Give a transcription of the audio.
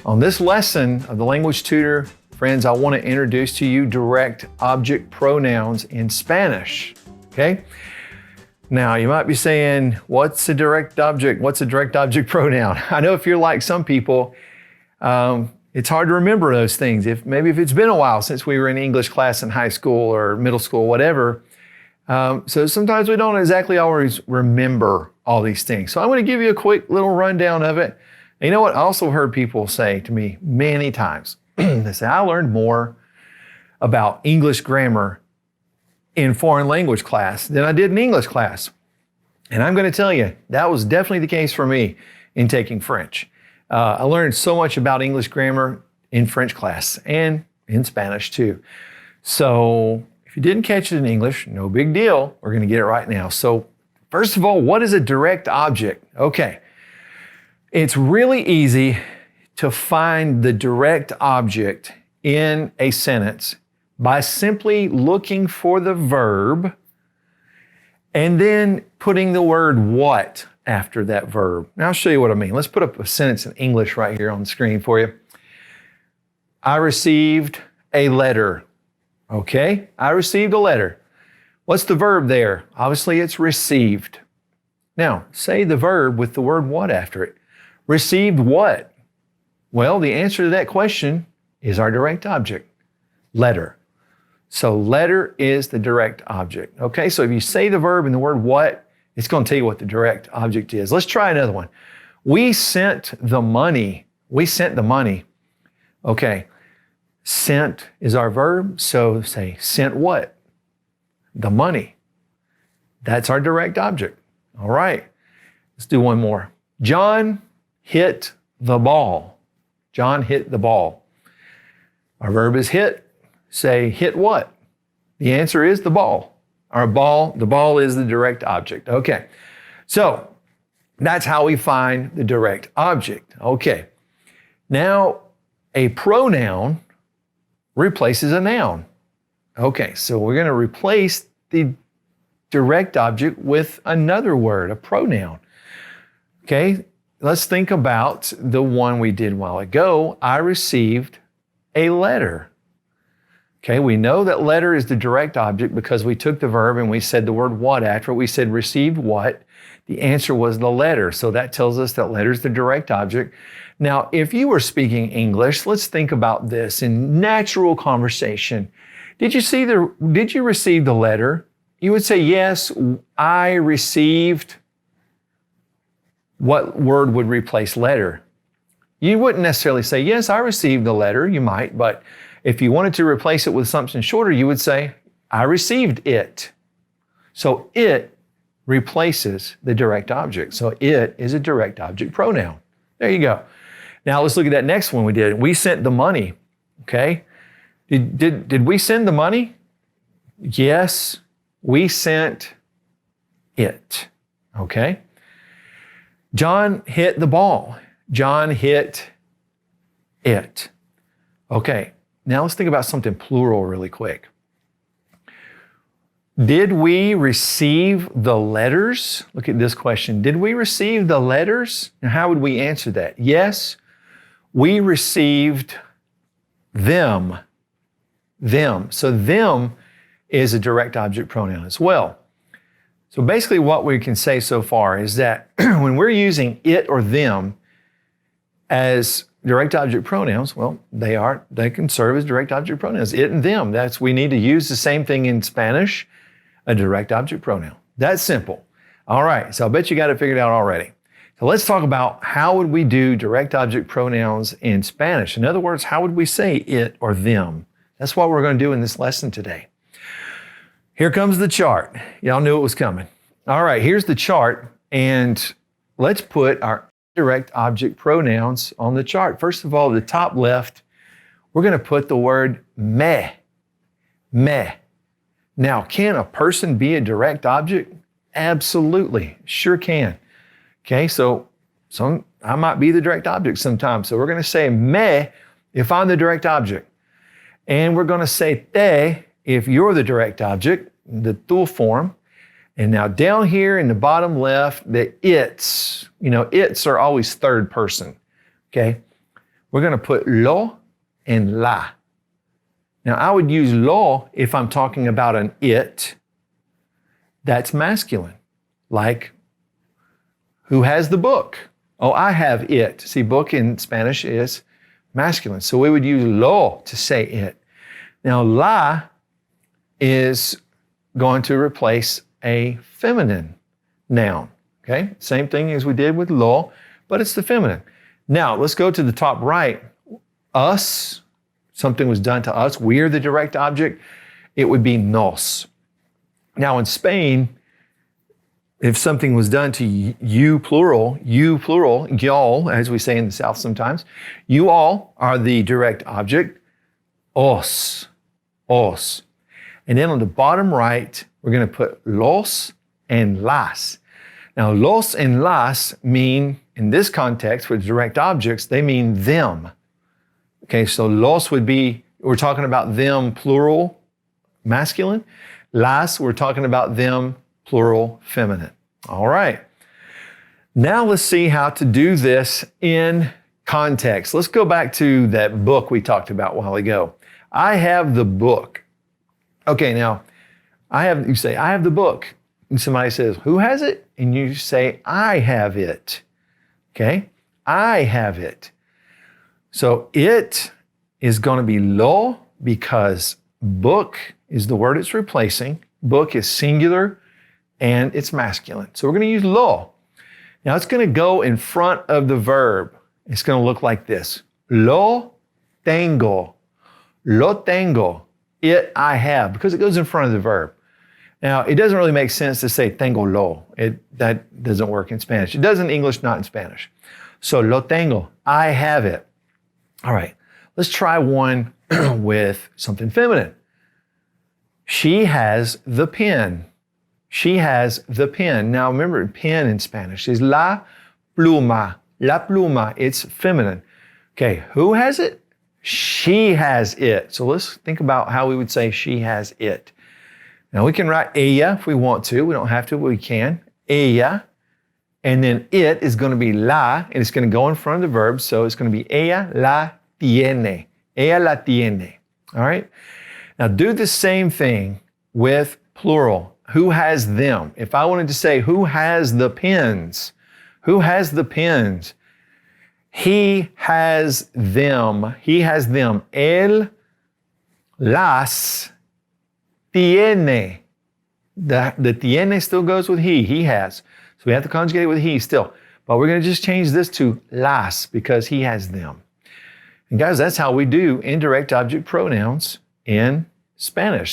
On this lesson of the Language Tutor, friends, I want to introduce to you direct object pronouns in Spanish, okay? Now, you might be saying, what's a direct object? What's a direct object pronoun? I know if you're like some people, it's hard to remember those things. Maybe if it's been a while since we were in English class in high school or middle school, whatever. So sometimes we don't exactly always remember all these things. So I'm going to give you a quick little rundown of it. And you know what? I also heard people say to me many times, they say, I learned more about English grammar in foreign language class than I did in English class. And I'm going to tell you, that was definitely the case for me in taking French. I learned so much about English grammar in French class and in Spanish too. So if you didn't catch it in English, no big deal. We're going to get it right now. So first of all, what is a direct object? Okay. It's really easy to find the direct object in a sentence by simply looking for the verb and then putting the word what after that verb. Now I'll show you what I mean. Let's put up a sentence in English right here on the screen for you. I received a letter. Okay, I received a letter. What's the verb there? Obviously it's received. Now say the verb with the word what after it. Received what? Well, the answer to that question is our direct object, letter. So letter is the direct object. Okay, so if you say the verb and the word what, it's going to tell you what the direct object is. Let's try another one. We sent the money. We sent the money. Okay, sent is our verb, so say sent what? The money. That's our direct object. All right, let's do one more. John hit the ball. John hit the ball. Our verb is hit. Say hit what? The answer is the ball. The ball is the direct object. Okay, so that's how we find the direct object. Okay, now a pronoun replaces a noun. Okay, so we're going to replace the direct object with another word, a pronoun. Okay, let's think about the one we did a while ago. I received a letter. Okay, we know that letter is the direct object because we took the verb and we said the word what after it. We said received what. The answer was the letter. So that tells us that letter is the direct object. Now, if you were speaking English, let's think about this in natural conversation. Did you receive the letter? You would say, yes, I received. What word would replace letter? You wouldn't necessarily say, yes, I received the letter. You might, but if you wanted to replace it with something shorter, you would say, I received it. So it replaces the direct object. So it is a direct object pronoun. There you go. Now let's look at that next one we did. We sent the money, okay? Did we send the money? Yes, we sent it, okay? John hit the ball. John hit it. Okay, now let's think about something plural really quick. Did we receive the letters? Look at this question. Did we receive the letters? Now, how would we answer that? Yes, we received them. Them. So them is a direct object pronoun as well. So basically what we can say so far is that when we're using it or them as direct object pronouns, well, they can serve as direct object pronouns, it and them. We need to use the same thing in Spanish, a direct object pronoun. That's simple. All right, so I bet you got it figured out already. So let's talk about how would we do direct object pronouns in Spanish. In other words, how would we say it or them? That's what we're going to do in this lesson today. Here comes the chart. Y'all knew it was coming. All right, here's the chart, and let's put our direct object pronouns on the chart. First of all, the top left, we're going to put the word me. Me. Now, can a person be a direct object? Absolutely, sure can. Okay, so I might be the direct object sometimes. So we're going to say me if I'm the direct object. And we're going to say te if you're the direct object, the tu form. And now down here in the bottom left, the its are always third person, okay? we're going to put lo and la. Now, I would use lo if I'm talking about an it that's masculine, like who has the book? Oh, I have it. See, book in Spanish is masculine. So we would use lo to say it. Now, la is going to replace a feminine noun, okay? Same thing as we did with lo, but it's the feminine. Now, let's go to the top right. Us, something was done to us. We're the direct object. It would be nos. Now, in Spain, if something was done to you plural, y'all, as we say in the South sometimes, you all are the direct object, os. And then on the bottom right, we're going to put los and las. Now, los and las mean, in this context, for direct objects, they mean them. Okay, so los would be, we're talking about them plural masculine. Las, we're talking about them plural feminine. All right. Now let's see how to do this in context. Let's go back to that book we talked about a while ago. I have the book. Okay, now you say, I have the book. And somebody says, who has it? And you say, I have it. Okay, I have it. So it is going to be lo because book is the word it's replacing. Book is singular and it's masculine. So we're going to use lo. Now it's going to go in front of the verb. It's going to look like this. Lo tengo. Lo tengo. It I have, because it goes in front of the verb. Now, it doesn't really make sense to say tengo lo. That doesn't work in Spanish. It does in English, not in Spanish. So lo tengo. I have it. All right. Let's try one with something feminine. She has the pen. She has the pen. Now remember, pen in Spanish is la pluma. La pluma, it's feminine. Okay, who has it? She has it. So let's think about how we would say she has it. Now we can write ella if we want to. We don't have to, but we can. Ella. And then it is going to be la, and it's going to go in front of the verb. So it's going to be ella la tiene. Ella la tiene. All right? Now do the same thing with plural. Who has them? If I wanted to say who has the pens? Who has the pens? He has them. He has them. Él las tiene. The tiene still goes with he. He has. So we have to conjugate it with he still. But we're going to just change this to las because he has them. And guys, that's how we do indirect object pronouns in Spanish.